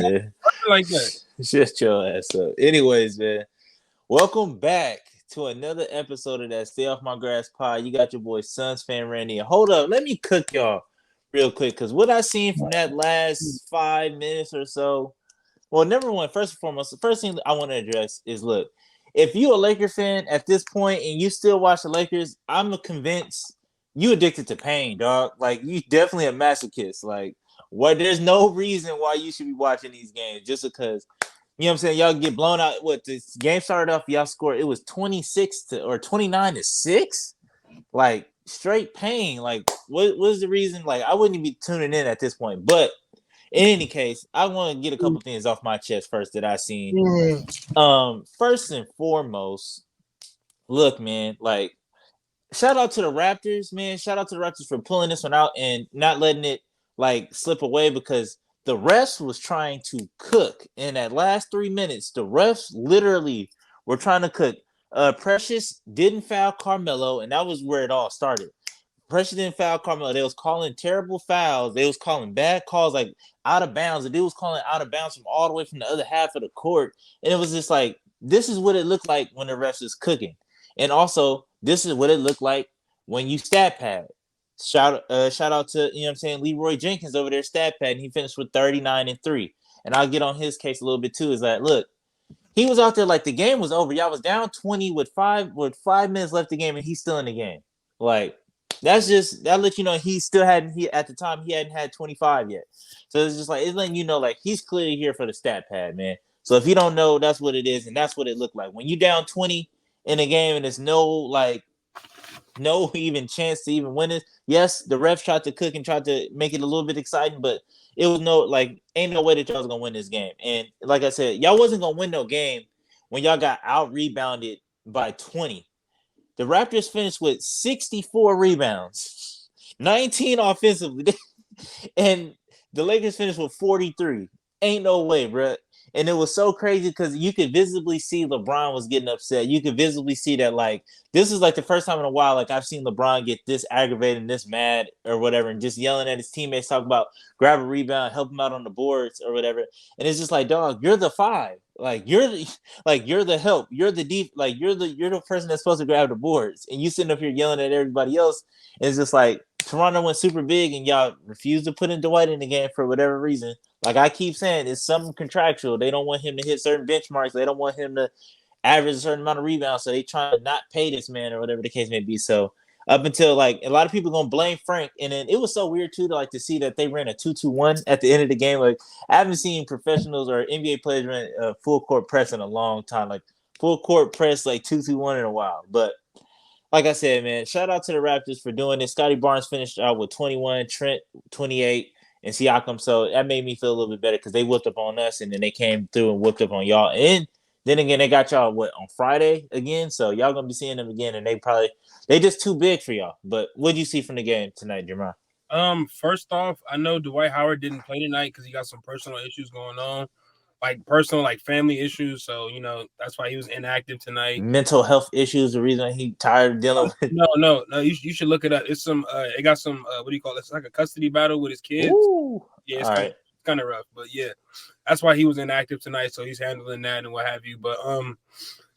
man. Like that. Shut your ass up. Anyways, man. Welcome back to another episode of that Stay Off My Grass pod. You got your boy Suns fan Randy. Hold up, let me cook y'all real quick because what I seen from that last 5 minutes or so. Well, number one, first and foremost, the first thing I want to address is look, if you a Lakers fan at this point and you still watch the Lakers, I'm convinced you addicted to pain, dog. Like you definitely a masochist. Like what? There's no reason why you should be watching these games just because. You know what I'm saying? Y'all get blown out. What this game started off, y'all scored. It was 26 to or 29-6. Like straight pain. Like what was the reason? Like I wouldn't be tuning in at this point. But in any case, I want to get a couple things off my chest first that I seen. First and foremost, look, man, like shout out to the Raptors, man. Shout out to the Raptors for pulling this one out and not letting it like slip away because the refs was trying to cook in that last 3 minutes. The refs literally were trying to cook. Precious didn't foul Carmelo, and that was where it all started. Precious didn't foul Carmelo. They was calling terrible fouls. They was calling bad calls, like out of bounds. The dude was calling out of bounds from all the way from the other half of the court, and it was just like this is what it looked like when the refs is cooking, and also this is what it looked like when you stat pad. Shout out to you know what I'm saying Leroy Jenkins over there stat pad and he finished with 39 and 3. And I'll get on his case a little bit too. Is that look, he was out there like the game was over. Y'all was down 20 with 5 minutes left the game and he's still in the game. Like that's just that let you know he still hadn't at the time he hadn't had 25 yet. So it's just like it's letting you know like he's clearly here for the stat pad, man. So if you don't know, that's what it is, and that's what it looked like. When you down 20 in a game and there's no even chance to even win it. Yes, the refs tried to cook and tried to make it a little bit exciting, but it was ain't no way that y'all was gonna win this game. And like I said, y'all wasn't gonna win no game when y'all got out rebounded by 20. The Raptors finished with 64 rebounds, 19 offensively, and the Lakers finished with 43. Ain't no way, bro. And it was so crazy because you could visibly see LeBron was getting upset. You could visibly see that, like, this is like the first time in a while, like, I've seen LeBron get this aggravated and this mad or whatever, and just yelling at his teammates, talking about grab a rebound, help him out on the boards or whatever. And it's just like, dog, you're the five. You're the help. You're the deep, you're the person that's supposed to grab the boards. And you sitting up here yelling at everybody else. And it's just like Toronto went super big and y'all refused to put in Dwight in the game for whatever reason. Like I keep saying, it's something contractual. They don't want him to hit certain benchmarks. They don't want him to average a certain amount of rebounds. So they trying to not pay this man or whatever the case may be. So up until like a lot of people gonna blame Frank, and then it was so weird too to see that they ran a 2-2-1 at the end of the game. Like I haven't seen professionals or NBA players run a full court press in a long time. Like full court press like 2-2-1 in a while. But like I said, man, shout out to the Raptors for doing this. Scotty Barnes finished out with 21, Trent 28. And Siakam, so that made me feel a little bit better because they whooped up on us, and then they came through and whooped up on y'all. And then again, they got y'all on Friday again, so y'all gonna be seeing them again, and they just too big for y'all. But what'd you see from the game tonight, Jamal? First off, I know Dwight Howard didn't play tonight because he got some personal issues going on, like personal, like family issues. So that's why he was inactive tonight. Mental health issues, the reason he tired of dealing with. No. You should look it up. It's some. It got some. What do you call it? It's like a custody battle with his kids. Ooh. Yeah, it's kind of rough, but yeah, that's why he was inactive tonight. So he's handling that and what have you. But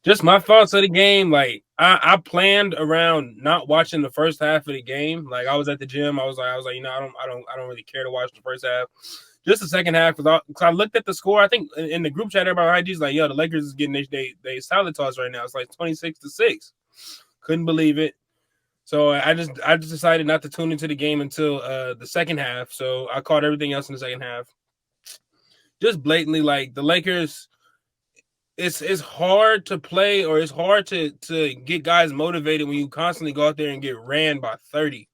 just my thoughts of the game. Like I planned around not watching the first half of the game. Like I was at the gym. I was like, I don't really care to watch the first half. Just the second half, because I looked at the score. I think in the group chat, everybody IG's like, "Yo, the Lakers is getting they salad toss right now. It's like 26-6. Couldn't believe it." So I just decided not to tune into the game until the second half. So I caught everything else in the second half. Just blatantly, like the Lakers, it's hard to play, or it's hard to get guys motivated when you constantly go out there and get ran by 30.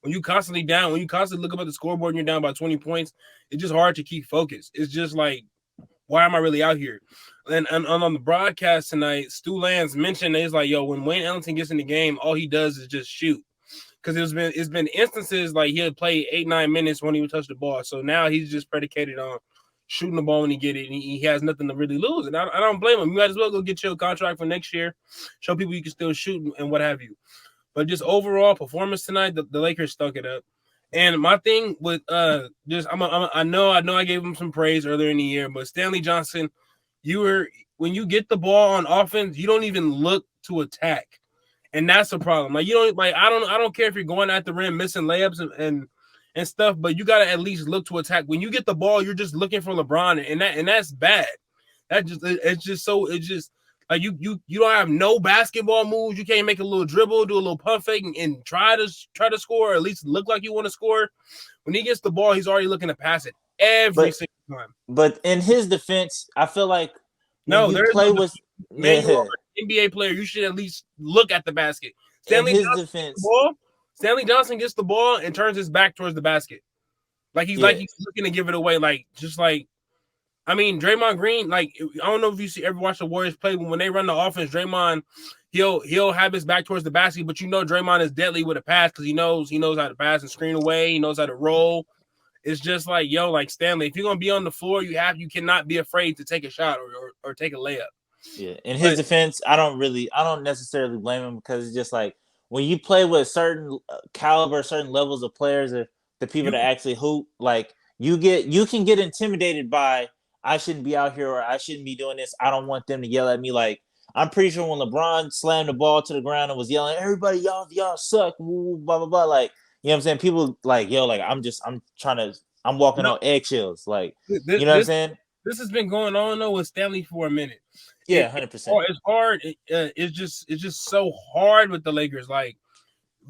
When you constantly look up at the scoreboard and you're down by 20 points, it's just hard to keep focused. It's just like, why am I really out here? And on the broadcast tonight, Stu Lance mentioned it's like, yo, when Wayne Ellington gets in the game, all he does is just shoot. Because it's been instances like he'll play 8-9 minutes when he would touch the ball. So now he's just predicated on shooting the ball when he get it, and he has nothing to really lose. And I don't blame him. You might as well go get your contract for next year, show people you can still shoot and what have you. But just overall performance tonight, the Lakers stuck it up. And my thing with just I know I gave him some praise earlier in the year, but Stanley Johnson, when you get the ball on offense, you don't even look to attack. And that's a problem. Like you don't like I don't care if you're going at the rim missing layups and stuff, but you gotta at least look to attack. When you get the ball, you're just looking for LeBron, and that's bad. It's just like you don't have no basketball moves. You can't make a little dribble, do a little pump fake, and try to score, or at least look like you want to score. When he gets the ball, he's already looking to pass it every But single time. but in his defense, I feel like when No, you there is no play with man. You are yeah, an NBA player. You should at least look at the basket. in Stanley his Johnson gets the defense, ball. Stanley Johnson gets the ball and turns his back towards the basket, yeah, he's looking to give it away. I mean, Draymond Green. Like I don't know if you ever watch the Warriors play, but when they run the offense, Draymond he'll have his back towards the basket, but Draymond is deadly with a pass because he knows how to pass and screen away. He knows how to roll. It's just like like Stanley, if you're gonna be on the floor, you cannot be afraid to take a shot or take a layup. yeah. In his But defense, I don't necessarily blame him because it's just like when you play with certain caliber, certain levels of players, or the people you that can, actually hoop, like you can get intimidated by I shouldn't be out here or I shouldn't be doing this. I don't want them to yell at me. Like I'm pretty sure when LeBron slammed the ball to the ground and was yelling, "Everybody, y'all suck," woo, blah blah blah. Like you know what I'm saying? People like like I'm walking no, on eggshells. Like this, you know what I'm this saying? this has been going on though with Stanley for a minute. Yeah, 100%. It's hard. It's just so hard with the Lakers. Like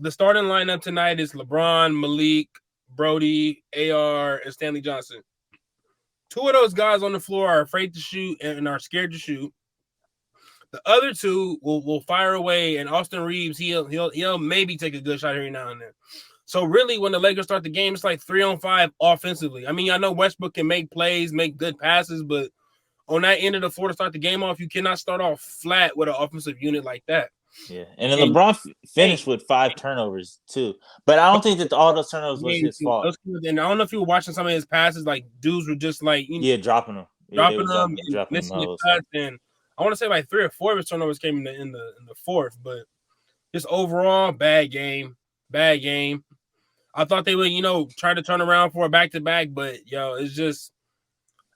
the starting lineup tonight is LeBron, Malik, Brody, AR, and Stanley Johnson. Two of those guys on the floor are afraid to shoot and are scared to shoot. The other two will fire away, and Austin Reeves he'll maybe take a good shot every now and then. So really, when the Lakers start the game, it's like 3-on-5 offensively. I mean, I know Westbrook can make plays, make good passes, but on that end of the floor to start the game off, you cannot start off flat with an offensive unit like that. Yeah, and then And LeBron hey, finished with 5 turnovers too, but I don't think that all those turnovers was his fault. and I don't know if you were watching some of his passes, like dudes were just like Yeah, dropping them. Yeah, they dropping was them and dropping them missing the hoes. cuts, and I want to say like 3 or 4 of his turnovers came in the fourth, but just overall bad game, bad game. I thought they would try to turn around for a back to back, but it's just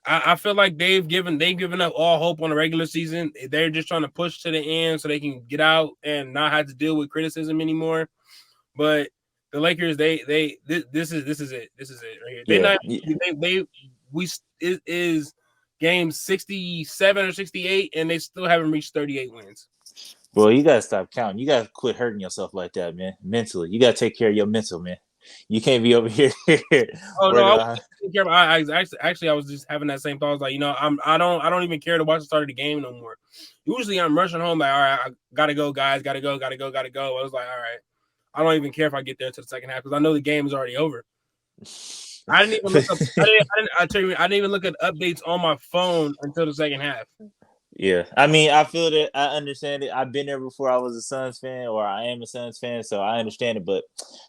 I feel like they've given up all hope on the regular season. They're just trying to push to the end so they can get out and not have to deal with criticism anymore. But the Lakers, this is it. This is it right here. They Yeah, not yeah. they we it is game 67 or 68, and they still haven't reached 38 wins. Well, you gotta stop counting. You gotta quit hurting yourself like that, man. Mentally, you gotta take care of your mental, man. You can't be over here Oh no, worried I about. wasn't care. I actually I was just having that same thought. I was like, I don't even care to watch the start of the game no more. Usually I'm rushing home like, all right, I gotta go, guys, gotta go. I was like, all right, I don't even care if I get there to the second half because I know the game is already over. I didn't even look up. I didn't even look at updates on my phone until the second half. Yeah, I mean, I feel that I understand it. I've been there before. I was a Suns fan, or I am a Suns fan, so I understand it. But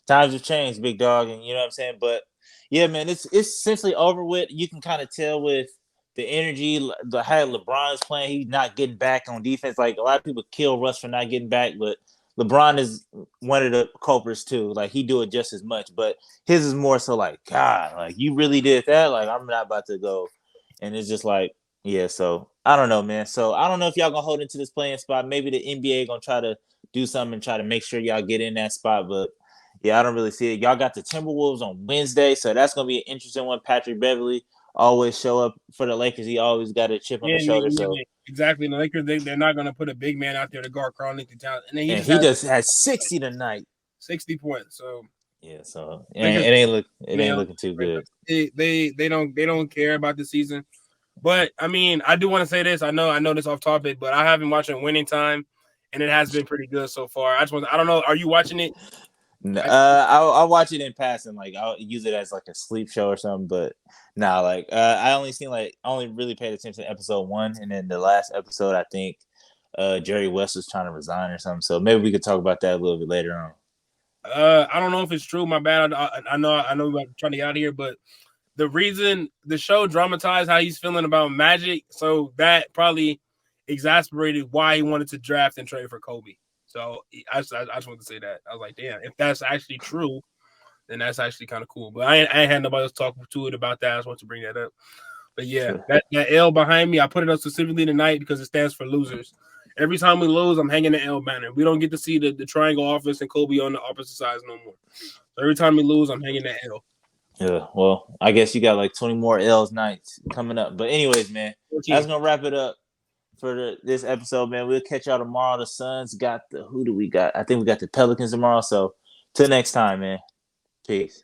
times have changed, big dog, and you know what I'm saying. But yeah, man, it's essentially over with. You can kind of tell with the energy, the how LeBron's playing. He's not getting back on defense. Like a lot of people kill Russ for not getting back, but LeBron is one of the culprits too. Like he do it just as much, but his is more so like God, like you really did that. Like I'm not about to go, and it's just like. Yeah, so I don't know, man. So I don't know if y'all gonna hold into this playing spot. Maybe the NBA gonna try to do something and try to make sure y'all get in that spot. But yeah, I don't really see it. Y'all got the Timberwolves on Wednesday, so that's gonna be an interesting one. Patrick Beverly always show up for the Lakers. He always got a chip on Yeah, the shoulder. So exactly. The Lakers they're not going to put a big man out there to guard Karl-Anthony Towns, and then he and just he had just had 60 tonight. 60 points. So Yeah, so Lakers, it ain't looking too good. they don't care about the season. But I mean, I do want to say this. I know this off topic, but I have been watching Winning Time, and it has been pretty good so far. I don't know. Are you watching it? I'll watch it in passing. Like I'll use it as like a sleep show or something. But nah, like I only really paid attention to episode 1, and then the last episode, I think Jerry West was trying to resign or something. So maybe we could talk about that a little bit later on. I don't know if it's true. My bad. I know we're trying to get out of here, but the reason the show dramatized how he's feeling about Magic, so that probably exasperated why he wanted to draft and trade for Kobe. So I just wanted to say that. I was like, damn, if that's actually true, and that's actually kind of cool. But I ain't had nobody else talk to it about that. I just want to bring that up. But yeah, that L behind me, I put it up specifically tonight because it stands for losers. Every time we lose, I'm hanging the L banner. We don't get to see the triangle office and Kobe on the opposite sides no more. So every time we lose, I'm hanging that L. Yeah, well, I guess you got like 20 more L's nights coming up. But anyways, man, 14. that's gonna wrap it up for this episode, man. We'll catch y'all tomorrow. The Suns got who do we got? I think we got the Pelicans tomorrow. So till next time, man. Peace.